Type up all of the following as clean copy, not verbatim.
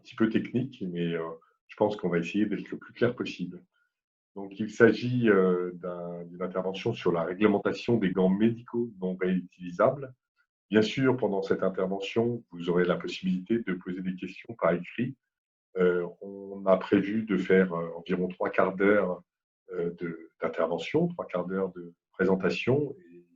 petit peu technique, mais je pense qu'on va essayer d'être le plus clair possible. Donc, il s'agit d'une intervention sur la réglementation des gants médicaux non réutilisables. Bien sûr, pendant cette intervention, vous aurez la possibilité de poser des questions par écrit. On a prévu de faire environ 3/4 d'heure d'intervention, 3/4 d'heure de présentation. Et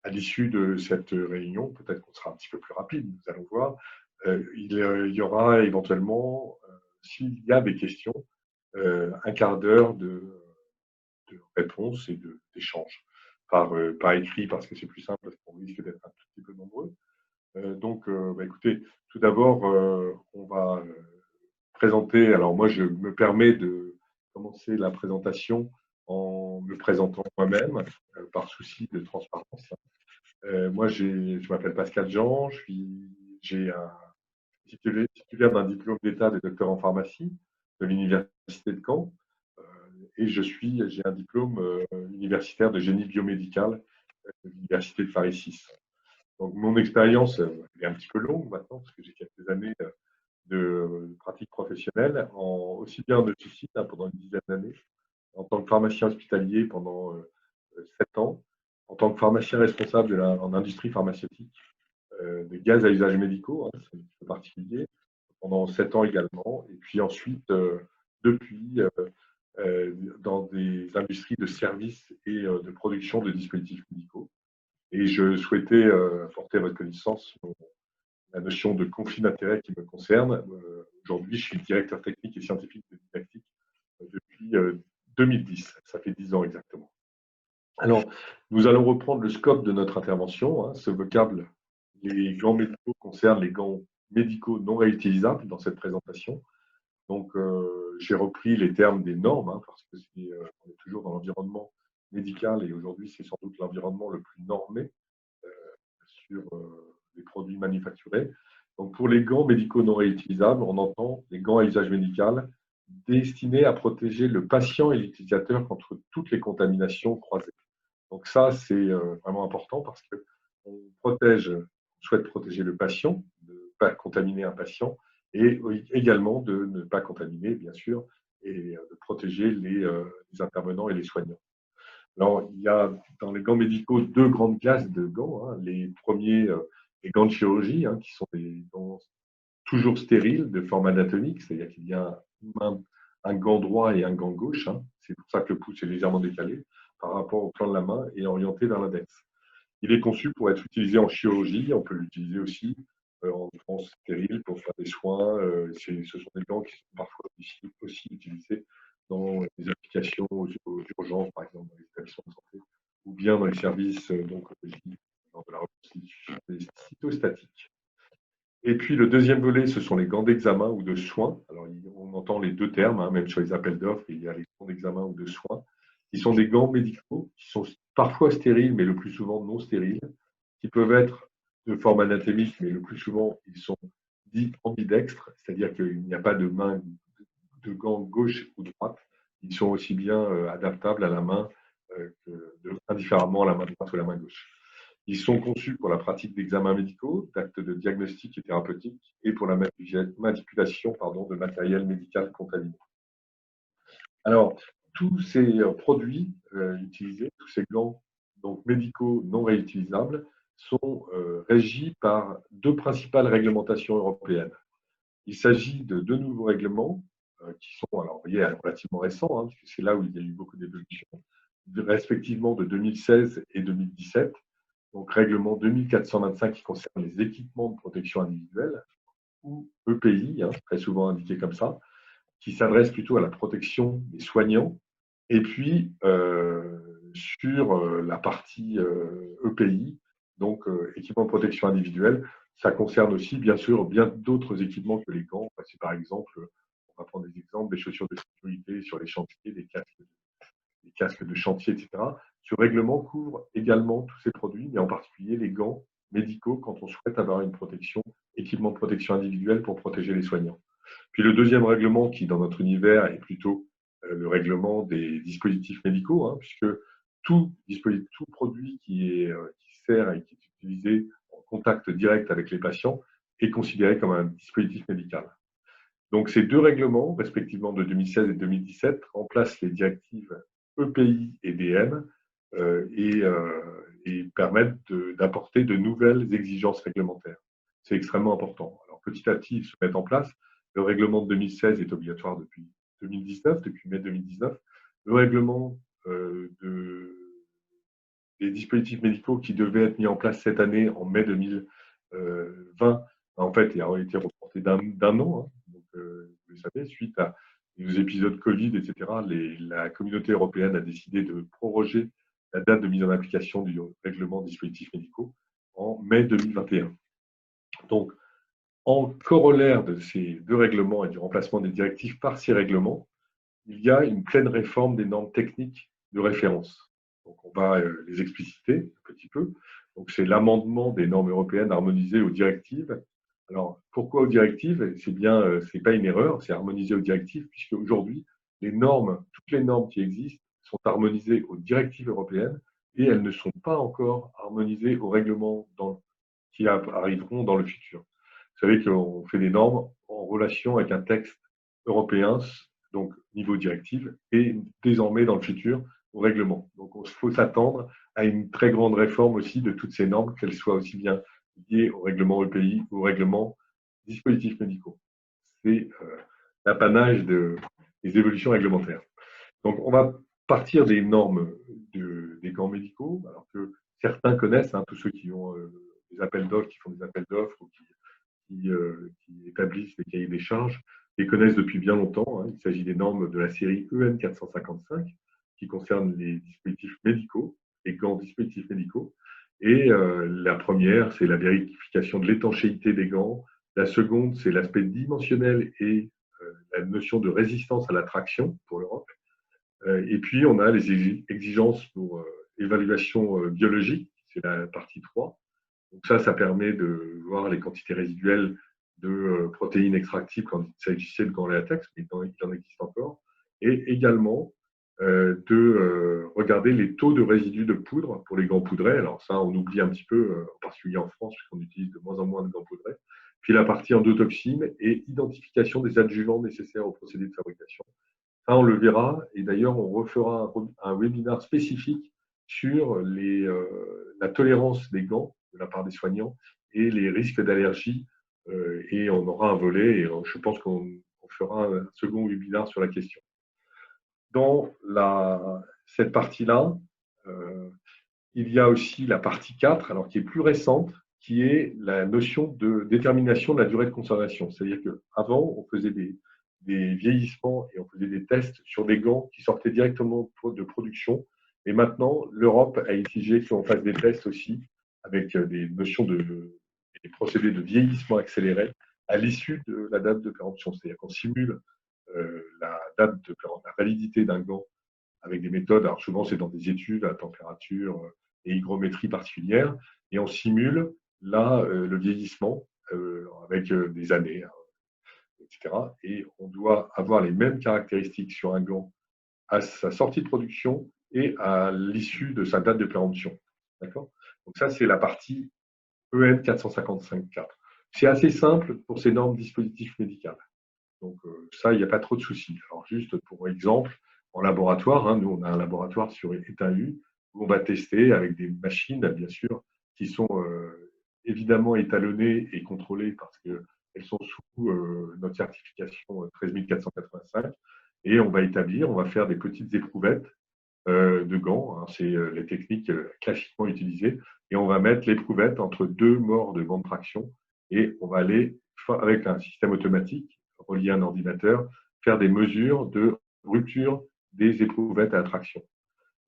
à l'issue de cette réunion, peut-être qu'on sera un petit peu plus rapide, nous allons voir, il y aura éventuellement, s'il y a des questions, 1/4 d'heure de réponses et d'échanges par écrit, parce que c'est plus simple, parce qu'on risque d'être un tout petit peu nombreux. Donc, écoutez, tout d'abord, on va présenter. Alors moi, je me permets de commencer la présentation en me présentant moi-même, par souci de transparence. Moi, je m'appelle Pascal Jean, j'ai un titulaire d'un diplôme d'État de docteur en pharmacie de l'Université de Caen, et j'ai un diplôme universitaire de génie biomédical de l'Université de Paris 6. Donc, mon expérience est un petit peu longue maintenant, parce que j'ai quelques années de pratique professionnelle, aussi bien en officine pendant une dizaine d'années, en tant que pharmacien hospitalier pendant 7 ans, en tant que pharmacien responsable en industrie pharmaceutique, des gaz à usage médicaux, hein, c'est un petit peu particulier, pendant 7 ans également, et puis ensuite, depuis, dans des industries de services et de production de dispositifs médicaux. Et je souhaitais porter à votre connaissance la notion de conflit d'intérêts qui me concerne. Aujourd'hui, je suis directeur technique et scientifique de Didactique depuis 2010. Ça fait 10 ans exactement. Alors, nous allons reprendre le scope de notre intervention. Hein, ce vocable, les gants médicaux, concerne les gants médicaux non réutilisables dans cette présentation. Donc, j'ai repris les termes des normes, hein, parce que on est toujours dans l'environnement médical, et aujourd'hui, c'est sans doute l'environnement le plus normé sur les produits manufacturés. Donc, pour les gants médicaux non réutilisables, on entend les gants à usage médical destinés à protéger le patient et l'utilisateur contre toutes les contaminations croisées. Donc ça, c'est vraiment important, parce qu'on souhaite protéger le patient, de ne pas contaminer un patient, et également de ne pas contaminer, bien sûr, et de protéger les intervenants et les soignants. Alors, il y a dans les gants médicaux deux grandes classes de gants. Hein. Les premiers, les gants de chirurgie, hein, qui sont des gants toujours stériles, de forme anatomique, c'est-à-dire qu'il y a un gant droit et un gant gauche. Hein. C'est pour ça que le pouce est légèrement décalé par rapport au plan de la main et orienté vers l'index. Il est conçu pour être utilisé en chirurgie. On peut l'utiliser aussi en défense stérile pour faire des soins. Ce sont des gants qui sont parfois aussi utilisés dans les applications d'urgence, par exemple dans les établissements de santé, ou bien dans les services d'oncologie, dans de la reconstitution des cytostatiques. Et puis le deuxième volet, ce sont les gants d'examen ou de soins. Alors, on entend les deux termes, hein, même sur les appels d'offres, il y a les gants d'examen ou de soins, qui sont des gants médicaux, qui sont parfois stériles, mais le plus souvent non stériles, qui peuvent être de forme anatomique, mais le plus souvent, ils sont dits ambidextres, c'est-à-dire qu'il n'y a pas de main de gants gauche ou droite. Ils sont aussi bien adaptables à la main, indifféremment à la main droite ou à la main gauche. Ils sont conçus pour la pratique d'examens médicaux, d'actes de diagnostic et thérapeutique, et pour la manipulation de matériel médical contaminé. Alors, tous ces produits utilisés, tous ces gants donc médicaux non réutilisables, sont régis par deux principales réglementations européennes. Il s'agit de deux nouveaux règlements qui sont, alors, vous voyez, relativement récents, hein, puisque c'est là où il y a eu beaucoup d'évolutions, respectivement de 2016 et 2017. Donc, règlement 2425 qui concerne les équipements de protection individuelle, ou EPI, hein, très souvent indiqué comme ça, qui s'adresse plutôt à la protection des soignants. Et puis, sur la partie EPI, donc équipement de protection individuelle, ça concerne aussi, bien sûr, bien d'autres équipements que les gants. C'est par exemple, on va prendre des exemples, des chaussures de sécurité sur les chantiers, des casques de chantier, etc. Ce règlement couvre également tous ces produits, mais en particulier les gants médicaux quand on souhaite avoir une protection, équipement de protection individuelle pour protéger les soignants. Puis le deuxième règlement, qui dans notre univers est plutôt le règlement des dispositifs médicaux, hein, puisque tout produit qui sert et qui est utilisé en contact direct avec les patients est considéré comme un dispositif médical. Donc, ces deux règlements, respectivement de 2016 et 2017, remplacent les directives EPI et DM et permettent d'apporter de nouvelles exigences réglementaires. C'est extrêmement important. Alors, petit à petit, ils se mettent en place. Le règlement de 2016 est obligatoire depuis 2019, depuis mai 2019. Le règlement des dispositifs médicaux qui devaient être mis en place cette année, en mai 2020, en fait, il a été reporté d'un an. Hein. Donc, vous le savez, suite à aux épisodes Covid, etc., la communauté européenne a décidé de proroger la date de mise en application du règlement des dispositifs médicaux en mai 2021. Donc, en corollaire de ces deux règlements et du remplacement des directives par ces règlements, il y a une pleine réforme des normes techniques de référence. Donc, on va les expliciter un petit peu. Donc, c'est l'amendement des normes européennes harmonisées aux directives. Alors, pourquoi aux directives? C'est bien, c'est pas une erreur, c'est harmonisé aux directives, puisque aujourd'hui, toutes les normes qui existent sont harmonisées aux directives européennes et elles ne sont pas encore harmonisées aux règlements qui arriveront dans le futur. Vous savez qu'on fait des normes en relation avec un texte européen, donc niveau directive, et désormais dans le futur au règlement. Donc il faut s'attendre à une très grande réforme aussi de toutes ces normes, qu'elles soient aussi bien liées au règlement EPI ou au règlement dispositifs médicaux. C'est l'apanage des évolutions réglementaires. Donc on va partir des normes des gants médicaux, alors que certains connaissent, hein, tous ceux qui ont des appels d'offres, qui font des appels d'offres ou qui établissent les cahiers des charges, les connaissent depuis bien longtemps. Hein. Il s'agit des normes de la série EN 455 qui concernent les dispositifs médicaux, les gants dispositifs médicaux. Et la première, c'est la vérification de l'étanchéité des gants. La seconde, c'est l'aspect dimensionnel et la notion de résistance à la traction pour l'Europe. Et puis, on a les exigences pour évaluation biologique, c'est la partie 3. Donc ça permet de voir les quantités résiduelles de protéines extractibles quand il s'agissait de gants latex, mais il en existe encore. Et également de regarder les taux de résidus de poudre pour les gants poudrés. Alors ça, on oublie un petit peu, en particulier en France, puisqu'on utilise de moins en moins de gants poudrés. Puis la partie endotoxine et identification des adjuvants nécessaires au procédé de fabrication. Ça, on le verra. Et d'ailleurs, on refera un webinaire spécifique sur la tolérance des gants de la part des soignants et les risques d'allergie. Et on aura un volet et je pense qu'on fera un second webinaire sur la question. Dans cette partie-là, il y a aussi la partie 4, alors qui est plus récente, qui est la notion de détermination de la durée de conservation. C'est-à-dire qu'avant, on faisait des vieillissements et on faisait des tests sur des gants qui sortaient directement de production. Et maintenant, l'Europe a exigé qu'on fasse des tests aussi avec des notions des procédés de vieillissement accéléré à l'issue de la date de péremption. C'est-à-dire qu'on simule la validité d'un gant avec des méthodes, alors souvent c'est dans des études à température et hygrométrie particulière, et on simule là le vieillissement avec des années, etc. Et on doit avoir les mêmes caractéristiques sur un gant à sa sortie de production et à l'issue de sa date de péremption. D'accord? Donc ça, c'est la partie EN 455.4. C'est assez simple pour ces normes dispositifs médicaux. Donc ça, il n'y a pas trop de soucis. Alors juste pour exemple, en laboratoire, hein, nous on a un laboratoire sur état U où on va tester avec des machines, bien sûr, qui sont évidemment étalonnées et contrôlées parce qu'elles sont sous notre certification 13485. Et on va faire des petites éprouvettes de gants. Hein, c'est les techniques classiquement utilisées. Et on va mettre l'éprouvette entre deux morts de bande traction et on va aller, avec un système automatique, relié à un ordinateur, faire des mesures de rupture des éprouvettes à traction.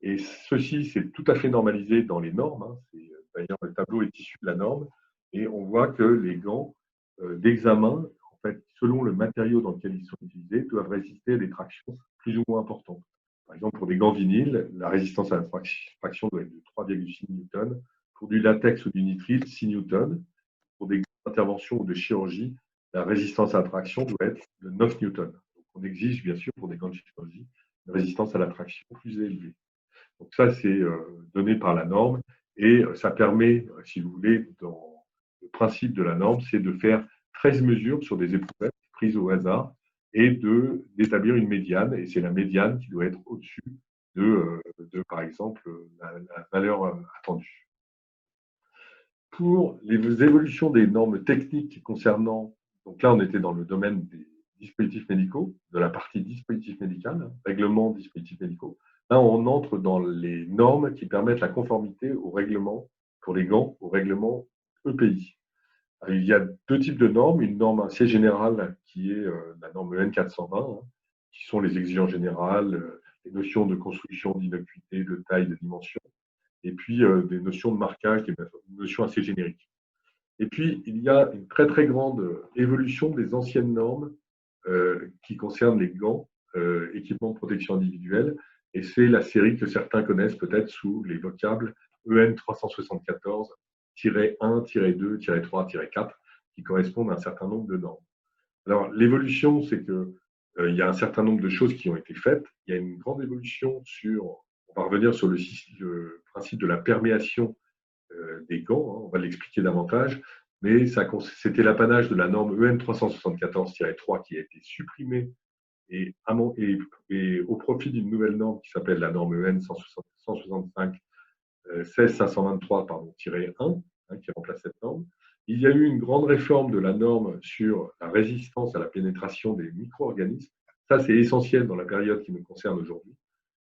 Et ceci, c'est tout à fait normalisé dans les normes. Hein. D'ailleurs, le tableau est issu de la norme. Et on voit que les gants d'examen, en fait, selon le matériau dans lequel ils sont utilisés, doivent résister à des tractions plus ou moins importantes. Par exemple, pour des gants vinyles, la résistance à la traction doit être de 3,6 newtons. Pour du latex ou du nitrile, 6 newtons. Pour des interventions ou de chirurgie, la résistance à la traction doit être de 9 newtons. Donc, on exige, bien sûr, pour des gants de chirurgie, une résistance à la traction plus élevée. Donc ça, c'est donné par la norme et ça permet, si vous voulez, dans le principe de la norme, c'est de faire 13 mesures sur des éprouvettes prises au hasard et d'établir une médiane. Et c'est la médiane qui doit être au-dessus par exemple, la valeur attendue. Pour les évolutions des normes techniques concernant, donc là on était dans le domaine des dispositifs médicaux, de la partie dispositif médical, règlement dispositifs médicaux. Là on entre dans les normes qui permettent la conformité au règlement, pour les gants, au règlement EPI. Il y a deux types de normes, une norme assez générale qui est la norme EN 420, qui sont les exigences générales, les notions de construction, d'innocuité, de taille, de dimension, et puis des notions de marquage, des notions assez génériques. Et puis, il y a une très très grande évolution des anciennes normes qui concernent les gants, équipements de protection individuelle, et c'est la série que certains connaissent peut-être sous les vocables EN 374-1, 2, 3, 4, qui correspondent à un certain nombre de normes. Alors, l'évolution, c'est que il y a un certain nombre de choses qui ont été faites. Il y a une grande évolution sur, on va revenir sur le principe de la perméation des gants, on va l'expliquer davantage, mais c'était l'apanage de la norme EN 374-3 qui a été supprimée et au profit d'une nouvelle norme qui s'appelle la norme EN 165 16523-1, qui remplace cette norme. Il y a eu une grande réforme de la norme sur la résistance à la pénétration des micro-organismes. Ça, c'est essentiel dans la période qui nous concerne aujourd'hui,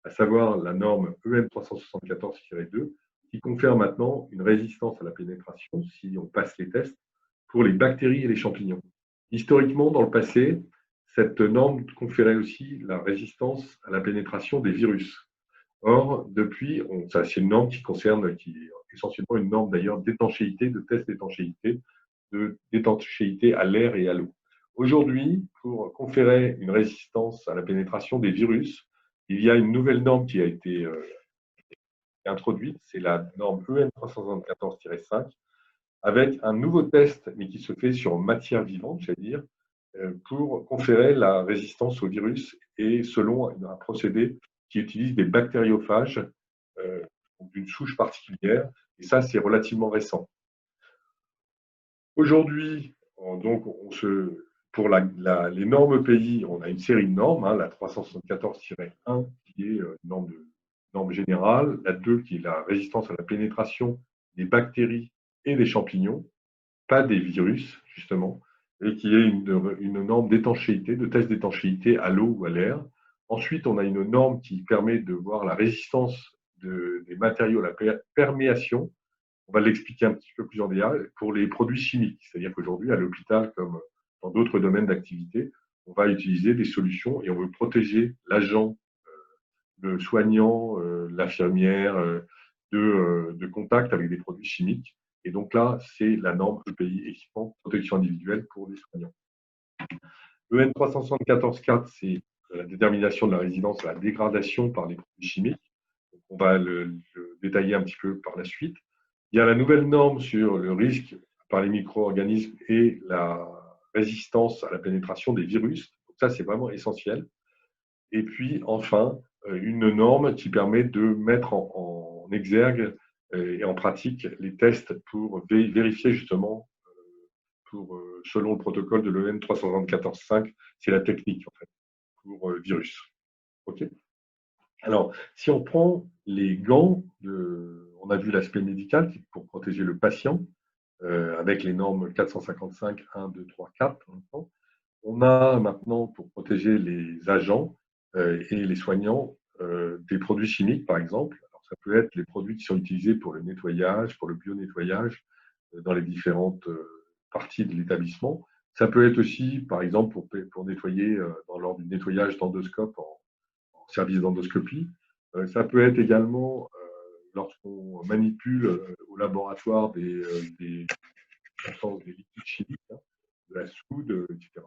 à savoir la norme EN 374-2, qui confère maintenant une résistance à la pénétration, si on passe les tests, pour les bactéries et les champignons. Historiquement, dans le passé, cette norme conférait aussi la résistance à la pénétration des virus. Or, depuis, ça c'est une norme qui est essentiellement une norme d'ailleurs d'étanchéité, de test d'étanchéité à l'air et à l'eau. Aujourd'hui, pour conférer une résistance à la pénétration des virus, il y a une nouvelle norme qui a été introduite, c'est la norme EN 374-5, avec un nouveau test, mais qui se fait sur matière vivante, j'allais dire, pour conférer la résistance au virus et selon un procédé qui utilise des bactériophages d'une souche particulière. Et ça, c'est relativement récent. Aujourd'hui, donc, pour les normes pays, on a une série de normes, la 374-1 qui est une norme générale, la 2 qui est la résistance à la pénétration des bactéries et des champignons, pas des virus, justement, et qui est une norme d'étanchéité, de test d'étanchéité à l'eau ou à l'air. Ensuite, on a une norme qui permet de voir la résistance des matériaux, la perméation. On va l'expliquer un petit peu plus en détail pour les produits chimiques. C'est-à-dire qu'aujourd'hui, à l'hôpital, comme dans d'autres domaines d'activité, on va utiliser des solutions et on veut protéger l'agent, le soignant, l'infirmière, de contact avec des produits chimiques. Et donc là, c'est la norme EPI, équipement de protection individuelle pour les soignants. EN 374-4, c'est la détermination de la résidence à la dégradation par les produits chimiques. Donc, on va le détailler un petit peu par la suite. Il y a la nouvelle norme sur le risque par les micro-organismes et la résistance à la pénétration des virus. Donc ça, c'est vraiment essentiel. Et puis, enfin, une norme qui permet de mettre en exergue et en pratique les tests pour vérifier justement, selon le protocole de l'EN 374-5, c'est la technique en fait, pour virus. OK. Alors, si on prend les gants, on a vu l'aspect médical pour protéger le patient, avec les normes 455, 1, 2, 3, 4. On a maintenant, pour protéger les agents et les soignants, des produits chimiques, par exemple. Alors, ça peut être les produits qui sont utilisés pour le nettoyage, pour le bio-nettoyage, dans les différentes parties de l'établissement. Ça peut être aussi, par exemple, pour nettoyer lors du nettoyage d'endoscope en service d'endoscopie. Ça peut être également lorsqu'on manipule au laboratoire des liquides chimiques, de la soude, etc.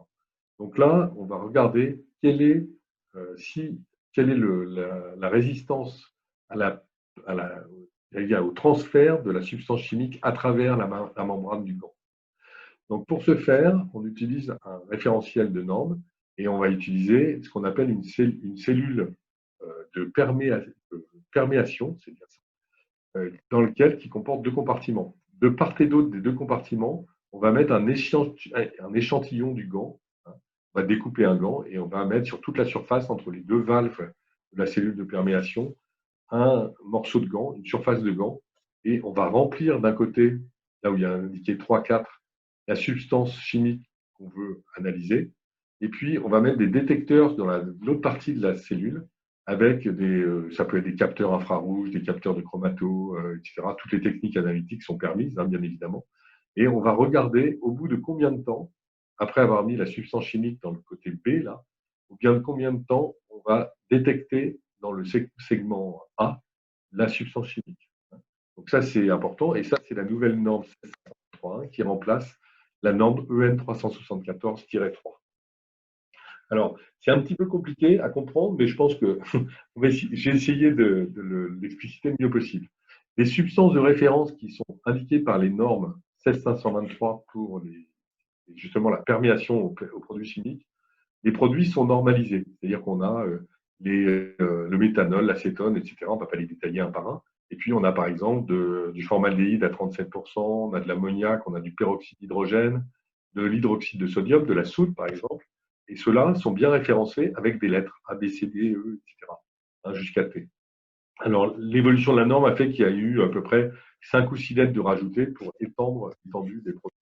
Donc là, on va regarder quelle est la résistance au transfert de la substance chimique à travers la membrane du gant. Donc pour ce faire, on utilise un référentiel de normes et on va utiliser ce qu'on appelle une cellule de perméation, c'est bien ça, qui comporte deux compartiments. De part et d'autre des deux compartiments, on va mettre un échantillon du gant, on va découper un gant et on va mettre sur toute la surface entre les deux valves de la cellule de perméation un morceau de gant, une surface de gant, et on va remplir d'un côté, là où il y a indiqué 3-4, la substance chimique qu'on veut analyser, et puis on va mettre des détecteurs dans l'autre partie de la cellule, avec ça peut être des capteurs infrarouges, des capteurs de chromato, etc. Toutes les techniques analytiques sont permises, hein, bien évidemment. Et on va regarder au bout de combien de temps, après avoir mis la substance chimique dans le côté B, là, ou bien de combien de temps on va détecter dans le segment A la substance chimique. Donc ça, c'est important. Et ça, c'est la nouvelle norme 1631 qui remplace la norme EN 374-3. Alors, c'est un petit peu compliqué à comprendre, mais je pense que j'ai essayé de l'expliciter le mieux possible. Les substances de référence qui sont indiquées par les normes 16523 pour justement la perméation aux produits chimiques, les produits sont normalisés. C'est-à-dire qu'on a le méthanol, l'acétone, etc. On ne va pas les détailler un par un. Et puis, on a par exemple du formaldéhyde à 37%, on a de l'ammoniac, on a du peroxyde d'hydrogène, de l'hydroxyde de sodium, de la soude, par exemple. Et ceux-là sont bien référencés avec des lettres A, B, C, D, E, etc. Hein, jusqu'à T. Alors, l'évolution de la norme a fait qu'il y a eu à peu près 5 ou 6 lettres de rajouter pour étendre l'étendue des produits.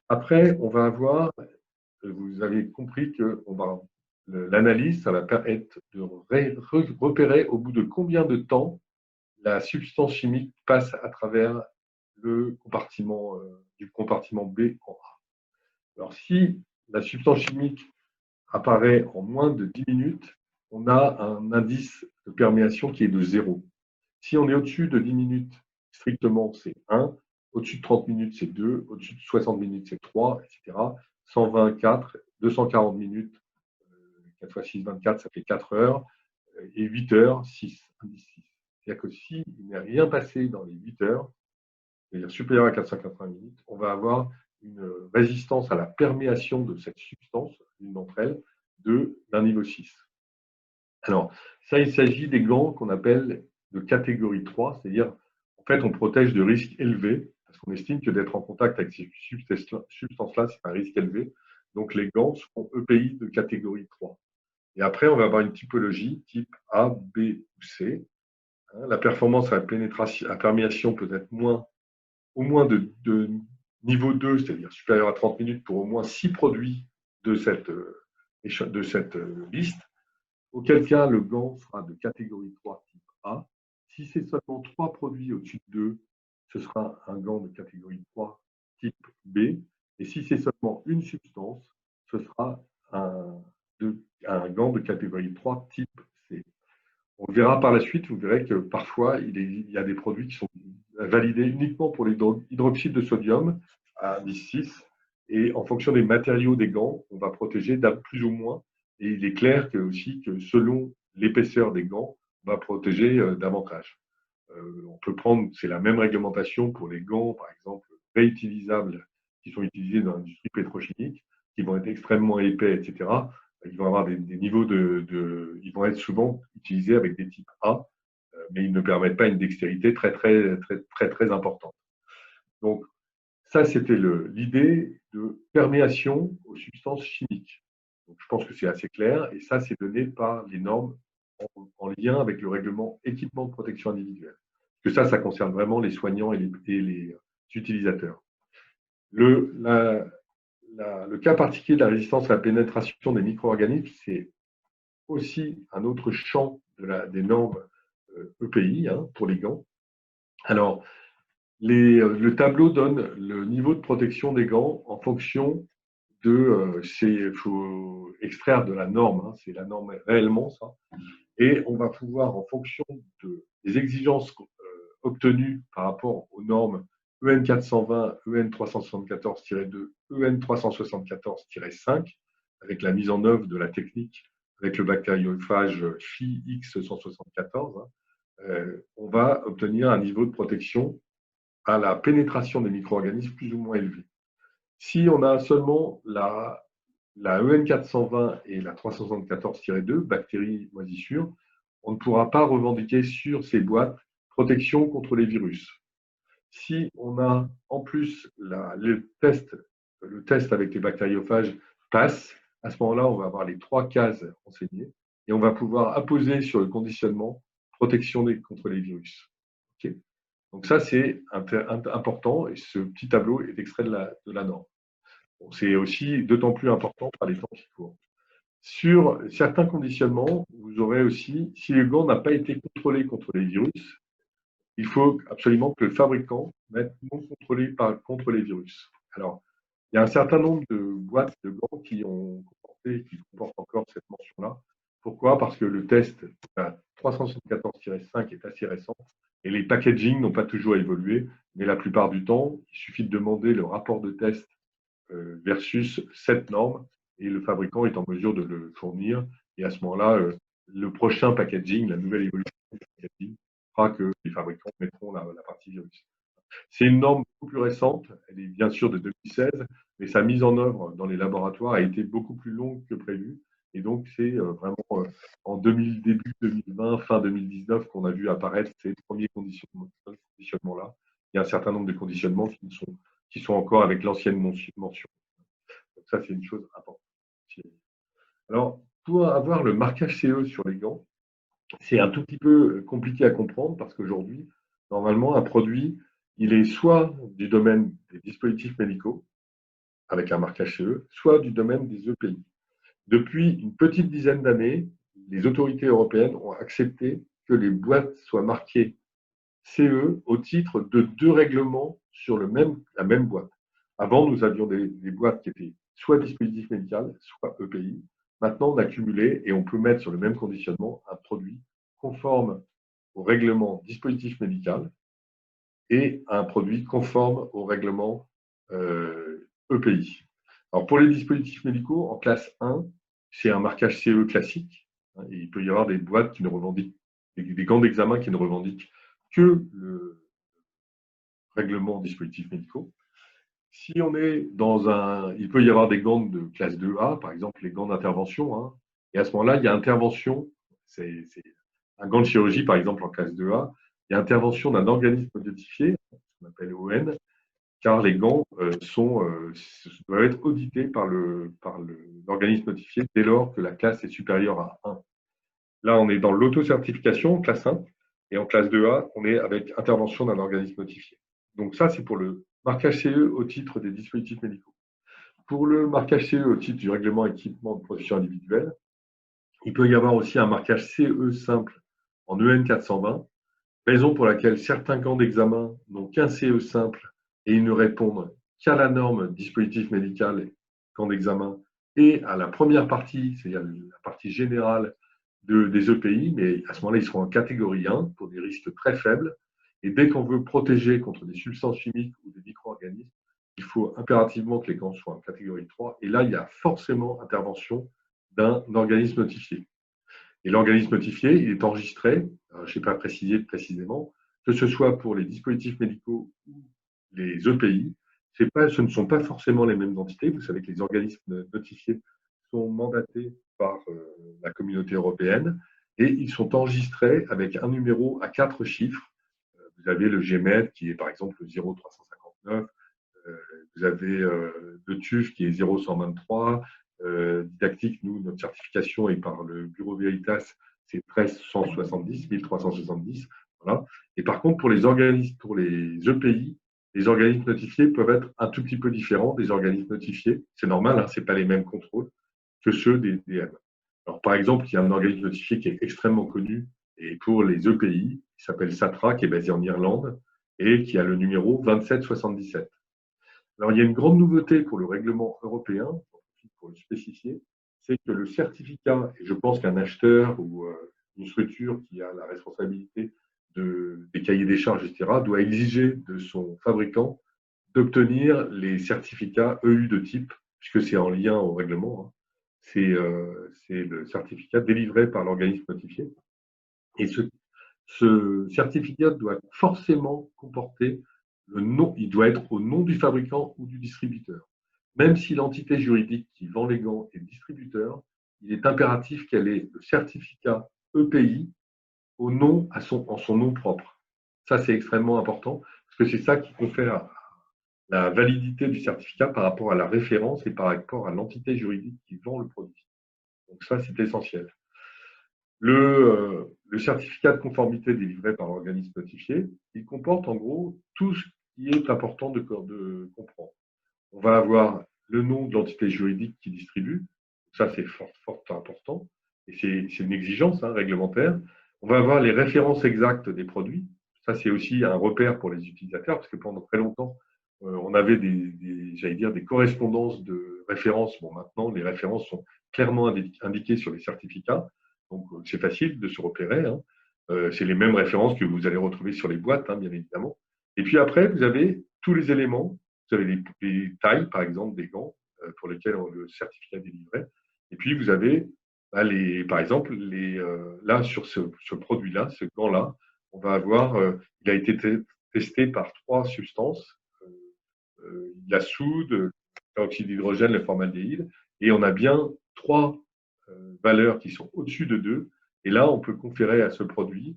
Après, on va avoir, vous avez compris que l'analyse, ça va permettre de repérer au bout de combien de temps la substance chimique passe à travers le compartiment du compartiment B en A. Alors, si la substance chimique apparaît en moins de 10 minutes, on a un indice de perméation qui est de 0. Si on est au-dessus de 10 minutes, strictement, c'est 1. Au-dessus de 30 minutes, c'est 2. Au-dessus de 60 minutes, c'est 3, etc. 124, 240 minutes, 4 x 6, 24, ça fait 4 heures. Et 8 heures, 6, indice 6. C'est-à-dire que s'il n'est rien passé dans les 8 heures, c'est-à-dire supérieur à 480 minutes, on va avoir une résistance à la perméation de cette substance, l'une d'entre elles, d'un niveau 6. Alors, ça, il s'agit des gants qu'on appelle de catégorie 3, c'est-à-dire, en fait, on protège de risques élevés, parce qu'on estime que d'être en contact avec ces substances-là, c'est un risque élevé. Donc, les gants seront EPI de catégorie 3. Et après, on va avoir une typologie type A, B ou C. La performance à la pénétration, à perméation peut être au moins de niveau 2, c'est-à-dire supérieur à 30 minutes pour au moins 6 produits de cette liste, auquel cas le gant sera de catégorie 3 type A. Si c'est seulement 3 produits au-dessus de 2, ce sera un gant de catégorie 3 type B. Et si c'est seulement une substance, ce sera un gant de catégorie 3 type C. On verra par la suite, vous verrez que parfois, il y a des produits qui sont validés uniquement pour l'hydroxyde de sodium à indice 6. Et en fonction des matériaux des gants, on va protéger plus ou moins. Et il est clair aussi que selon l'épaisseur des gants, on va protéger davantage. On peut prendre, c'est la même réglementation pour les gants, par exemple, réutilisables qui sont utilisés dans l'industrie pétrochimique, qui vont être extrêmement épais, etc. Ils vont avoir des niveaux ils vont être souvent utilisés avec des types A, mais ils ne permettent pas une dextérité très importante. Donc, ça, c'était l'idée de perméation aux substances chimiques. Donc, je pense que c'est assez clair, et ça, c'est donné par les normes en lien avec le règlement équipement de protection individuelle. Parce que ça concerne vraiment les soignants et les utilisateurs. Le cas particulier de la résistance à la pénétration des micro-organismes, c'est aussi un autre champ des normes EPI pour les gants. Alors, le tableau donne le niveau de protection des gants en fonction il faut extraire de la norme, c'est la norme réellement ça, et on va pouvoir, en fonction des exigences obtenues par rapport aux normes EN 420, EN 374-2, EN 374-5, avec la mise en œuvre de la technique avec le bactériophage FIX174, on va obtenir un niveau de protection à la pénétration des micro-organismes plus ou moins élevé. Si on a seulement la EN 420 et la 374-2, bactéries moisissures, on ne pourra pas revendiquer sur ces boîtes protection contre les virus. Si on a en plus le test avec les bactériophages passe, À ce moment-là, on va avoir les 3 cases renseignées et on va pouvoir apposer sur le conditionnement protection contre les virus. Ok. Donc ça, c'est important et ce petit tableau est extrait de la norme. Bon, c'est aussi d'autant plus important par les temps qui courent. Sur certains conditionnements, vous aurez aussi, si le gant n'a pas été contrôlé contre les virus, il faut absolument que le fabricant mette non contrôlé contre les virus. Alors, il y a un certain nombre de boîtes de gants qui comportent encore cette mention-là. Pourquoi? Parce que le test 374-5 est assez récent et les packaging n'ont pas toujours évolué, mais la plupart du temps, il suffit de demander le rapport de test versus cette norme et le fabricant est en mesure de le fournir. Et à ce moment-là, le prochain packaging, la nouvelle évolution du packaging, fera que les fabricants mettront la partie virus. C'est une norme beaucoup plus récente, elle est bien sûr de 2016, mais sa mise en œuvre dans les laboratoires a été beaucoup plus longue que prévu. Et donc, c'est vraiment en début 2020, fin 2019, qu'on a vu apparaître ces premiers conditionnements-là. Il y a un certain nombre de conditionnements qui sont encore avec l'ancienne mention. Donc ça, c'est une chose importante. Alors, pour avoir le marquage CE sur les gants, c'est un tout petit peu compliqué à comprendre parce qu'aujourd'hui, normalement, un produit, il est soit du domaine des dispositifs médicaux, avec un marquage CE, soit du domaine des EPI. Depuis une petite dizaine d'années, les autorités européennes ont accepté que les boîtes soient marquées CE au titre de 2 règlements sur la même boîte. Avant, nous avions des boîtes qui étaient soit dispositif médical, soit EPI. Maintenant, on a cumulé et on peut mettre sur le même conditionnement un produit conforme au règlement dispositif médical et un produit conforme au règlement EPI. Alors, pour les dispositifs médicaux, en classe 1, c'est un marquage CE classique. Et il peut y avoir des boîtes qui ne revendiquent, des gants d'examen qui ne revendiquent que le règlement dispositifs médicaux. Si on est il peut y avoir des gants de classe 2A, par exemple les gants d'intervention, hein, et à ce moment-là, il y a intervention, c'est un gant de chirurgie, par exemple en classe 2A, il y a intervention d'un organisme notifié, qu'on appelle ON, car les gants doivent être audités par l'organisme notifié dès lors que la classe est supérieure à 1. Là, on est dans l'autocertification, classe 1, et en classe 2A, on est avec intervention d'un organisme notifié. Donc ça, c'est pour le marquage CE au titre des dispositifs médicaux. Pour le marquage CE au titre du règlement équipement de protection individuelle, il peut y avoir aussi un marquage CE simple en EN 420, raison pour laquelle certains gants d'examen n'ont qu'un CE simple et ils ne répondent qu'à la norme dispositif médical, gants d'examen, et à la première partie, c'est-à-dire la partie générale des EPI, mais à ce moment-là, ils seront en catégorie 1 pour des risques très faibles. Et dès qu'on veut protéger contre des substances chimiques ou des micro-organismes, il faut impérativement que les gants soient en catégorie 3. Et là, il y a forcément intervention d'un organisme notifié. Et l'organisme notifié, il est enregistré, je n'ai pas précisé précisément, que ce soit pour les dispositifs médicaux ou les EPI, ce ne sont pas forcément les mêmes entités. Vous savez que les organismes notifiés sont mandatés par la communauté européenne et ils sont enregistrés avec un numéro à 4 chiffres. Vous avez le GMED qui est par exemple le 0359, vous avez le TÜV qui est 0123, didactique, nous, notre certification est par le Bureau Veritas, c'est 1370. Voilà. Et par contre, pour les organismes, pour les EPI, les organismes notifiés peuvent être un tout petit peu différents des organismes notifiés. C'est normal, hein, ce n'est pas les mêmes contrôles que ceux des DM. Alors, par exemple, il y a un organisme notifié qui est extrêmement connu, et pour les EPI, il s'appelle SATRA, qui est basé en Irlande, et qui a le numéro 2777. Alors, il y a une grande nouveauté pour le règlement européen, pour le spécifier, c'est que le certificat, et je pense qu'un acheteur ou une structure qui a la responsabilité des cahiers des charges, etc., doit exiger de son fabricant d'obtenir les certificats EU de type, puisque c'est en lien au règlement. Hein. C'est le certificat délivré par l'organisme notifié. Et ce certificat doit forcément comporter le nom, il doit être au nom du fabricant ou du distributeur. Même si l'entité juridique qui vend les gants est distributeur, il est impératif qu'elle ait le certificat EPI en son nom propre. Ça, c'est extrêmement important parce que c'est ça qui confère la validité du certificat par rapport à la référence et par rapport à l'entité juridique qui vend le produit. Donc ça, c'est essentiel. Le certificat de conformité délivré par l'organisme notifié, il comporte en gros tout ce qui est important de comprendre. On va avoir le nom de l'entité juridique qui distribue, ça c'est fort important, et c'est une exigence réglementaire. On va avoir les références exactes des produits, ça c'est aussi un repère pour les utilisateurs, parce que pendant très longtemps, on avait j'allais dire, des correspondances de références. Bon, maintenant, les références sont clairement indiquées sur les certificats, donc c'est facile de se repérer. C'est les mêmes références que vous allez retrouver sur les boîtes, bien évidemment. Et puis après, vous avez tous les éléments. Vous avez les tailles, par exemple, des gants pour lesquels le certificat est délivré. Et puis, vous avez, par exemple, là, sur ce produit-là, ce gant-là, on va avoir, il a été testé par 3 substances, la soude, le peroxyde d'hydrogène, le formaldéhyde, et on a bien 3 valeurs qui sont au-dessus de 2. Et là, on peut conférer à ce produit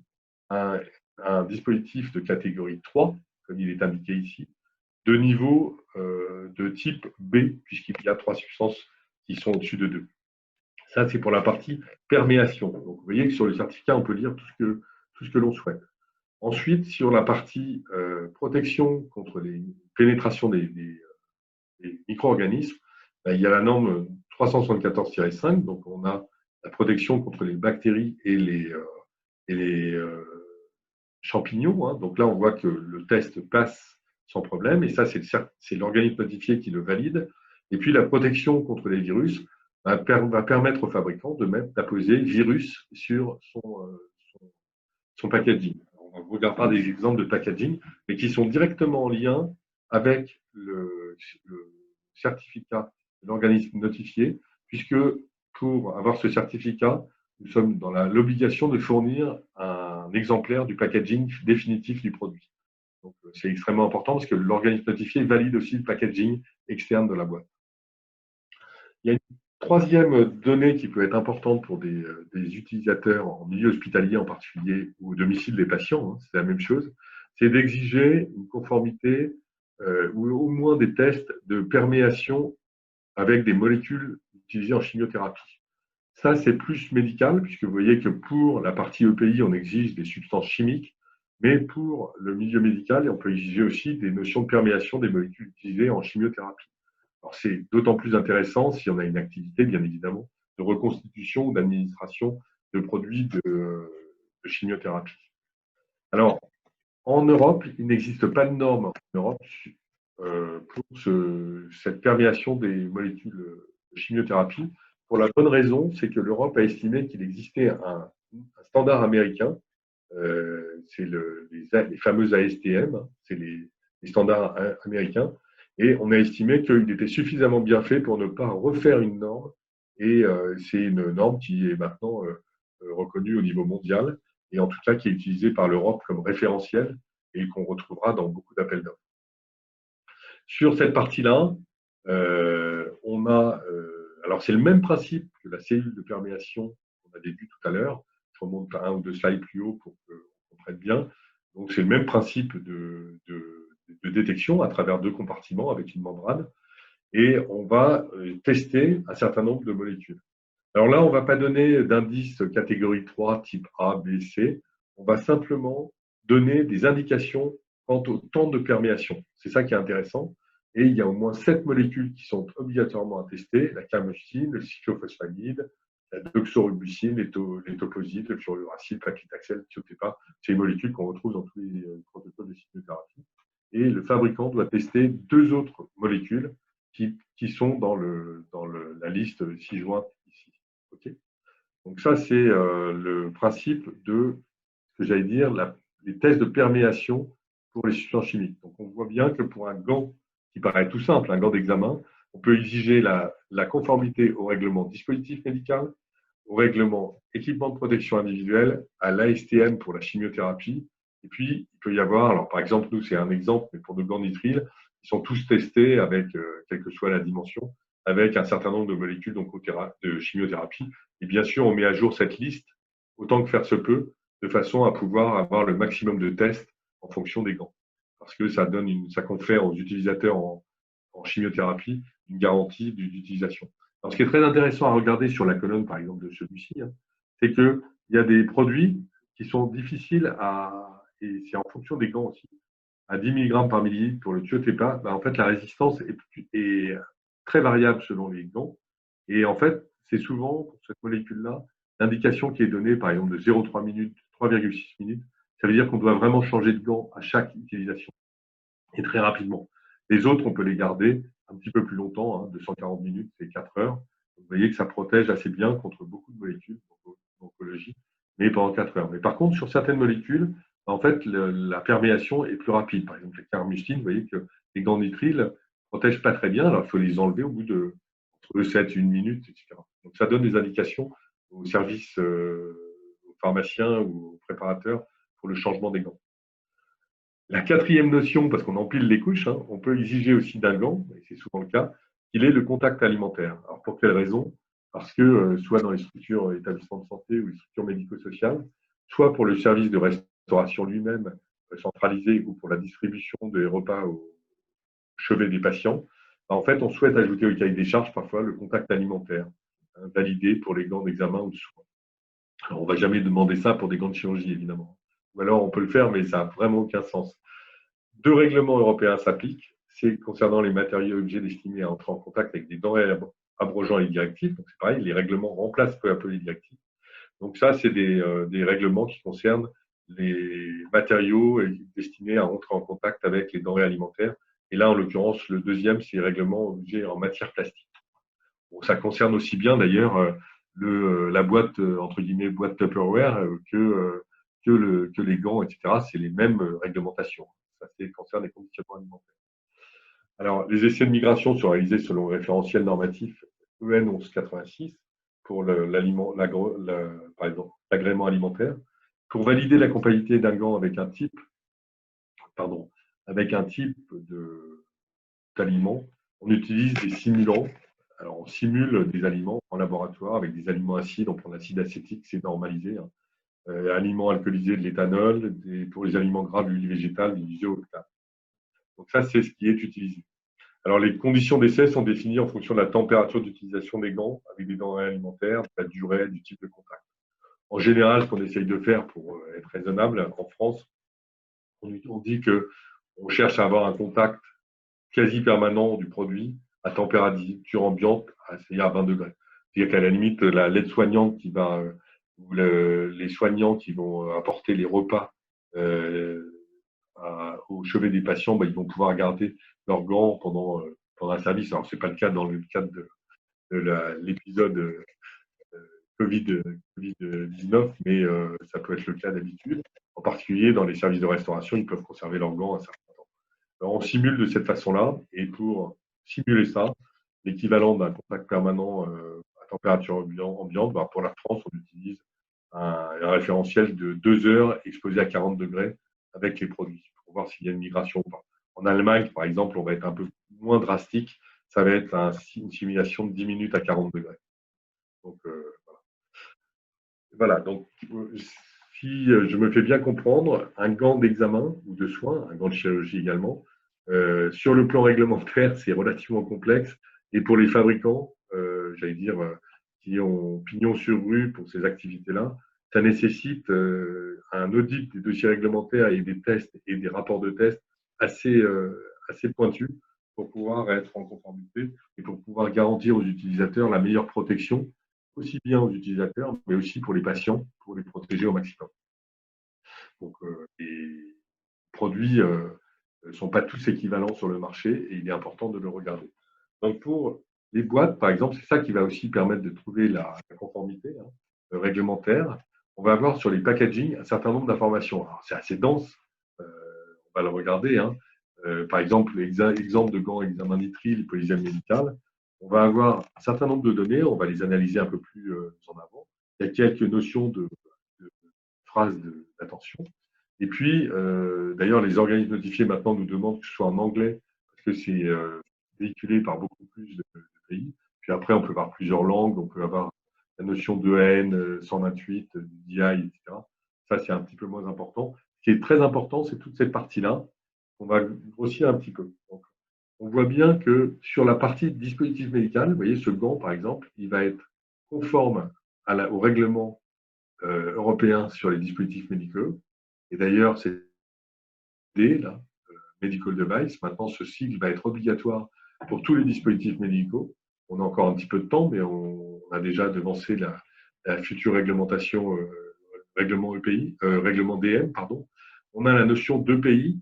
un dispositif de catégorie 3, comme il est indiqué ici, de niveau de type B, puisqu'il y a 3 substances qui sont au-dessus de 2. Ça, c'est pour la partie perméation. Donc, vous voyez que sur le certificat, on peut lire tout ce que l'on souhaite. Ensuite, sur la partie protection contre les pénétrations des micro-organismes, il y a la norme 374-5, donc on a la protection contre les bactéries et les champignons. Donc là, on voit que le test passe sans problème, et ça, c'est l'organisme notifié qui le valide. Et puis, la protection contre les virus va permettre au fabricant d'apposer virus sur son packaging. On ne regarde pas des exemples de packaging, mais qui sont directement en lien avec le certificat de l'organisme notifié, puisque pour avoir ce certificat, nous sommes dans l'obligation de fournir un exemplaire du packaging définitif du produit. Donc, c'est extrêmement important parce que l'organisme notifié valide aussi le packaging externe de la boîte. Il y a une troisième donnée qui peut être importante pour des utilisateurs en milieu hospitalier en particulier ou au domicile des patients, c'est la même chose, c'est d'exiger une conformité ou au moins des tests de perméation avec des molécules utilisées en chimiothérapie. Ça, c'est plus médical, puisque vous voyez que pour la partie EPI, on exige des substances chimiques, mais pour le milieu médical, on peut exiger aussi des notions de perméation des molécules utilisées en chimiothérapie. Alors, c'est d'autant plus intéressant si on a une activité, bien évidemment, de reconstitution ou d'administration de produits de chimiothérapie. Alors, en Europe, il n'existe pas de norme en Europe pour cette perméation des molécules de chimiothérapie. Pour la bonne raison, c'est que l'Europe a estimé qu'il existait un standard américain, c'est les fameux ASTM, c'est les standards américains, et on a estimé qu'il était suffisamment bien fait pour ne pas refaire une norme, et c'est une norme qui est maintenant reconnue au niveau mondial, et en tout cas qui est utilisée par l'Europe comme référentiel, et qu'on retrouvera dans beaucoup d'appels d'offres. Sur cette partie-là, on a, alors c'est le même principe que la cellule de perméation qu'on avait vu tout à l'heure. Je remonte à un ou deux slides plus haut pour qu'on comprenne bien. Donc c'est le même principe de détection à travers 2 compartiments avec une membrane. Et on va tester un certain nombre de molécules. Alors là, on ne va pas donner d'indice catégorie 3 type A, B, C. On va simplement donner des indications quant au temps de perméation. C'est ça qui est intéressant. Et il y a au moins 7 molécules qui sont obligatoirement à tester, la carmustine, le cyclophosphamide, la doxorubicine, les toposides, le fluorouracil, le paclitaxel, le thiotépa. C'est les molécules qu'on retrouve dans tous les protocoles de chimiothérapie. Et le fabricant doit tester 2 autres molécules qui sont dans la liste ci-jointe ici. Okay. Donc ça, c'est le principe de, ce que j'allais dire, les tests de perméation pour les substances chimiques. Donc on voit bien que pour un gant qui paraît tout simple, un gant d'examen, on peut exiger la conformité au règlement dispositif médical, au règlement équipement de protection individuelle, à l'ASTM pour la chimiothérapie. Et puis, il peut y avoir, alors par exemple, nous, c'est un exemple, mais pour nos gants nitriles, ils sont tous testés avec, quelle que soit la dimension, avec un certain nombre de molécules donc, de chimiothérapie. Et bien sûr, on met à jour cette liste autant que faire se peut, de façon à pouvoir avoir le maximum de tests en fonction des gants. parce que ça confère aux utilisateurs en chimiothérapie une garantie d'utilisation. Alors, ce qui est très intéressant à regarder sur la colonne, par exemple, de celui-ci, hein, c'est qu'il y a des produits qui sont difficiles et c'est en fonction des gants aussi, à 10 mg par millilitre pour le thiotépa, en fait, la résistance est très variable selon les gants. Et en fait, c'est souvent, pour cette molécule-là, l'indication qui est donnée, par exemple, de 0,3 minutes, 3,6 minutes. Ça veut dire qu'on doit vraiment changer de gant à chaque utilisation et très rapidement. Les autres, on peut les garder un petit peu plus longtemps, hein, 240 minutes, c'est 4 heures. Vous voyez que ça protège assez bien contre beaucoup de molécules d'oncologie, mais pendant 4 heures. Mais par contre, sur certaines molécules, en fait, la perméation est plus rapide. Par exemple, les carmustine, vous voyez que les gants nitriles ne protègent pas très bien, alors il faut les enlever au bout de entre 7 et 1 minute, etc. Donc ça donne des indications aux services, aux pharmaciens ou aux préparateurs pour le changement des gants. La quatrième notion, parce qu'on empile les couches, hein, on peut exiger aussi d'un gant, et c'est souvent le cas, qu'il est le contact alimentaire. Alors pour quelle raison? Parce que soit dans les structures établissements de santé ou les structures médico-sociales, soit pour le service de restauration lui-même centralisé ou pour la distribution des repas au chevet des patients, en fait, on souhaite ajouter au cahier des charges parfois le contact alimentaire, hein, validé pour les gants d'examen ou de soins. Alors, on ne va jamais demander ça pour des gants de chirurgie, évidemment. Ou alors, on peut le faire, mais ça n'a vraiment aucun sens. 2 règlements européens s'appliquent. C'est concernant les matériaux et objets destinés à entrer en contact avec des denrées abrogeant les directives. Donc, c'est pareil, les règlements remplacent peu à peu les directives. Donc, ça, c'est des règlements qui concernent les matériaux destinés à entrer en contact avec les denrées alimentaires. Et là, en l'occurrence, le deuxième, c'est les règlements objets en matière plastique. Bon, ça concerne aussi bien, d'ailleurs, la boîte, entre guillemets, boîte Tupperware que les gants, etc. C'est les mêmes réglementations. Ça concerne les conditionnements alimentaires. Alors, les essais de migration sont réalisés selon le référentiel normatif EN 1186 pour par exemple, l'agrément alimentaire. Pour valider la compatibilité d'un gant avec un type d'aliment, on utilise des simulants. Alors, on simule des aliments en laboratoire avec des aliments acides. On prend l'acide acétique, c'est normalisé. Hein. Aliments alcoolisés, de l'éthanol. Pour les aliments gras, de l'huile végétale, du isooctane. Donc ça, c'est ce qui est utilisé. Alors, les conditions d'essai sont définies en fonction de la température d'utilisation des gants avec des denrées alimentaires, de la durée, du type de contact. En général, ce qu'on essaye de faire pour être raisonnable, en France, on dit qu'on cherche à avoir un contact quasi permanent du produit à température ambiante, c'est-à-dire à 20 degrés. C'est-à-dire qu'à la limite, la l'aide-soignante ou les soignants qui vont apporter les repas au chevet des patients, ils vont pouvoir garder leurs gants pendant un service. Alors, ce n'est pas le cas dans le cadre de l'épisode Covid-19, mais ça peut être le cas d'habitude. En particulier, dans les services de restauration, ils peuvent conserver leurs gants un certain temps. Alors, on simule de cette façon-là, et pour simuler ça, l'équivalent d'un contact permanent à température ambiante, pour la France, on utilise un référentiel de 2 heures exposé à 40 degrés avec les produits, pour voir s'il y a une migration ou pas. En Allemagne, par exemple, on va être un peu moins drastique. Ça va être une simulation de 10 minutes à 40 degrés. Donc, voilà. Donc, si je me fais bien comprendre, un gant d'examen ou de soins, un gant de chirurgie également, sur le plan réglementaire, c'est relativement complexe. Et pour les fabricants, j'allais dire, qui ont pignon sur rue pour ces activités-là, ça nécessite un audit des dossiers réglementaires et des tests et des rapports de tests assez pointus pour pouvoir être en conformité et pour pouvoir garantir aux utilisateurs la meilleure protection, aussi bien aux utilisateurs, mais aussi pour les patients, pour les protéger au maximum. Donc, les produits ne sont pas tous équivalents sur le marché et il est important de le regarder. Donc, pour les boîtes, par exemple, c'est ça qui va aussi permettre de trouver la conformité réglementaire. On va avoir sur les packaging un certain nombre d'informations. Alors, c'est assez dense, on va le regarder. Par exemple, exemple de gants examen nitrile, polysème médical. On va avoir un certain nombre de données, on va les analyser un peu plus en avant. Il y a quelques notions de phrases d'attention. Et puis, d'ailleurs, les organismes notifiés maintenant nous demandent que ce soit en anglais, parce que c'est véhiculé par beaucoup plus de pays. Puis après, on peut avoir plusieurs langues, on peut avoir la notion d'EN, 128, DI, etc. Ça, c'est un petit peu moins important. Ce qui est très important, c'est toute cette partie-là, On va grossir un petit peu. Donc, on voit bien que sur la partie dispositif médical, vous voyez, ce gant, par exemple, il va être conforme au règlement européen sur les dispositifs médicaux. Et d'ailleurs, c'est D, là, Medical Device. Maintenant, ce sigle va être obligatoire pour tous les dispositifs médicaux. On a encore un petit peu de temps, mais on a déjà devancé la future réglementation, règlement EPI, règlement DM, pardon. On a la notion d'EPI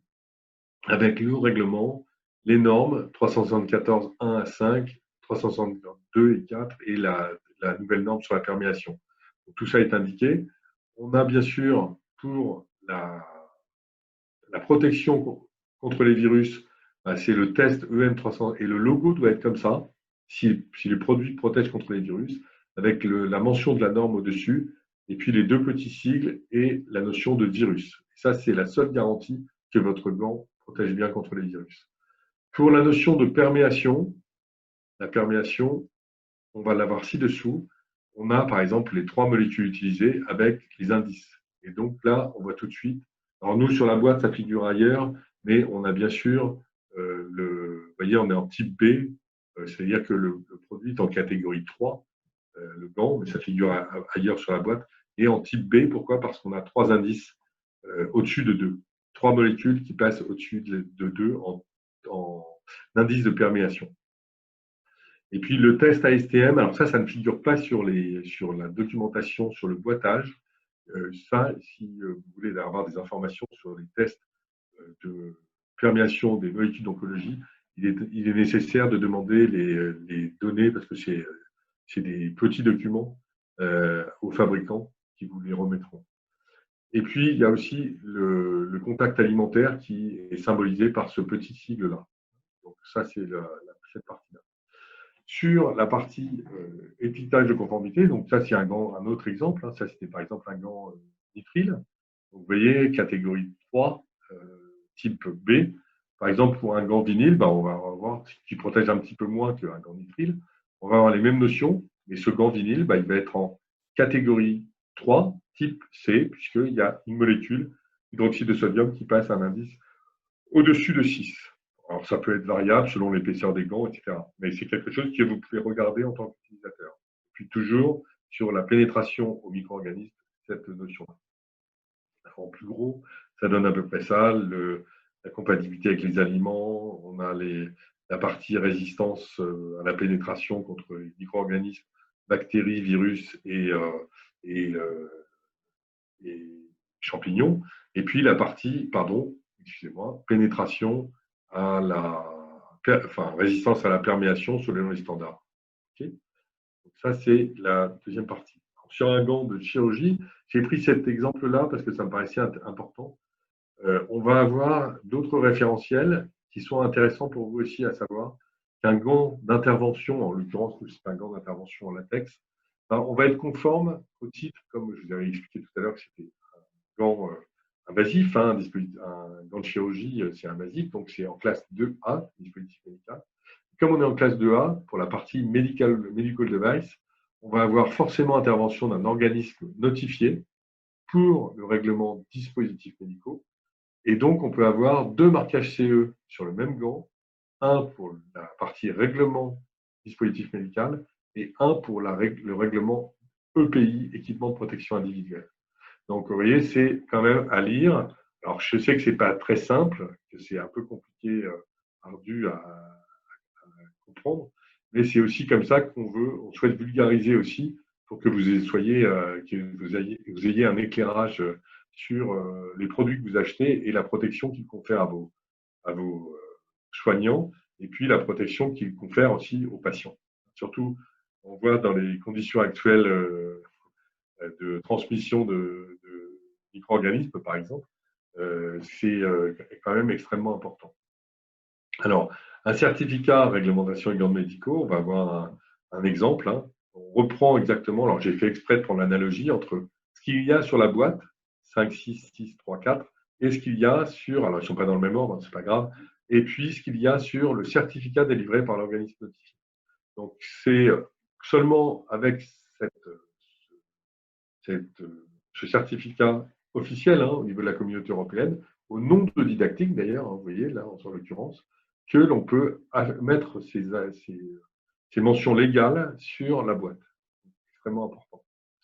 avec le règlement, les normes 374 1 à 5, 362 et 4 et la nouvelle norme sur la perméation. Donc, tout ça est indiqué. On a bien sûr pour la protection contre les virus, c'est le test EM300 et le logo doit être comme ça, si les produits protègent contre les virus, avec la mention de la norme au-dessus, et puis les deux petits sigles et la notion de virus. Ça, c'est la seule garantie que votre gant protège bien contre les virus. Pour la notion de perméation, la perméation, on va l'avoir ci-dessous. On a par exemple les 3 molécules utilisées avec les indices. Et donc là, on voit tout de suite. Alors nous, sur la boîte, ça figure ailleurs, mais on a bien sûr, vous voyez, on est en type B, c'est-à-dire que le produit est en catégorie 3, le gant, mais ça figure ailleurs sur la boîte. Et en type B, pourquoi? Parce qu'on a 3 indices au-dessus de 2. 3 molécules qui passent au-dessus de 2 en indice de perméation. Et puis le test ASTM, alors ça ne figure pas sur la documentation, sur le boitage. Ça, si vous voulez avoir des informations sur les tests de perméation des molécules d'oncologie, il est nécessaire de demander les données parce que c'est des petits documents aux fabricants qui vous les remettront. Et puis, il y a aussi le contact alimentaire qui est symbolisé par ce petit sigle-là. Donc ça, c'est cette partie-là. Sur la partie étiquetage de conformité, donc ça c'est un autre exemple, hein. Ça c'était par exemple un gant nitrile. Donc, vous voyez, catégorie 3, type B. Par exemple, pour un gant vinyle, on va avoir qui protège un petit peu moins qu'un gant nitrile. On va avoir les mêmes notions, mais ce gant vinyle, il va être en catégorie 3, type C, puisqu'il y a une molécule hydroxyde de sodium qui passe à un indice au-dessus de 6. Alors, ça peut être variable selon l'épaisseur des gants, etc. Mais c'est quelque chose que vous pouvez regarder en tant qu'utilisateur. Puis toujours sur la pénétration aux micro-organismes, cette notion-là. En plus gros, ça donne à peu près ça, la compatibilité avec les aliments, on a la partie résistance à la pénétration contre les micro-organismes, bactéries, virus et champignons. Et puis la partie, pardon, excusez-moi, pénétration à résistance à la perméation selon les standards. Okay. Donc ça, c'est la deuxième partie. Sur un gant de chirurgie, j'ai pris cet exemple-là parce que ça me paraissait important. On va avoir d'autres référentiels qui sont intéressants pour vous aussi à savoir qu'un gant d'intervention, en l'occurrence, c'est un gant d'intervention en latex, on va être conforme au titre, comme je vous avais expliqué tout à l'heure, que c'était un gant invasif, hein, un gant de chirurgie, c'est invasif, donc c'est en classe 2A, dispositif médical. Comme on est en classe 2A, pour la partie medical device, on va avoir forcément intervention d'un organisme notifié pour le règlement dispositifs médicaux. Et donc, on peut avoir 2 marquages CE sur le même gant, un pour la partie règlement dispositif médical et un pour le règlement EPI, équipement de protection individuelle. Donc, vous voyez, c'est quand même à lire. Alors, je sais que ce n'est pas très simple, que c'est un peu compliqué, ardu à comprendre, mais c'est aussi comme ça on souhaite vulgariser aussi pour que vous soyez, que vous ayez un éclairage sur les produits que vous achetez et la protection qu'ils confèrent à vos soignants et puis la protection qu'ils confèrent aussi aux patients. Surtout, on voit dans les conditions actuelles de transmission de micro-organismes, par exemple, c'est quand même extrêmement important. Alors, un certificat réglementation et gants médicaux, on va avoir un exemple. Hein. On reprend exactement, alors j'ai fait exprès de prendre l'analogie entre ce qu'il y a sur la boîte, 5, 6, 6, 3, 4, et ce qu'il y a sur, alors ils ne sont pas dans le même ordre, c'est pas grave, et puis ce qu'il y a sur le certificat délivré par l'organisme notifié. Donc, c'est seulement avec ce certificat officiel hein, au niveau de la communauté européenne, au nom de didactique d'ailleurs, hein, vous voyez là en l'occurrence, que l'on peut mettre ces mentions légales sur la boîte. C'est extrêmement important.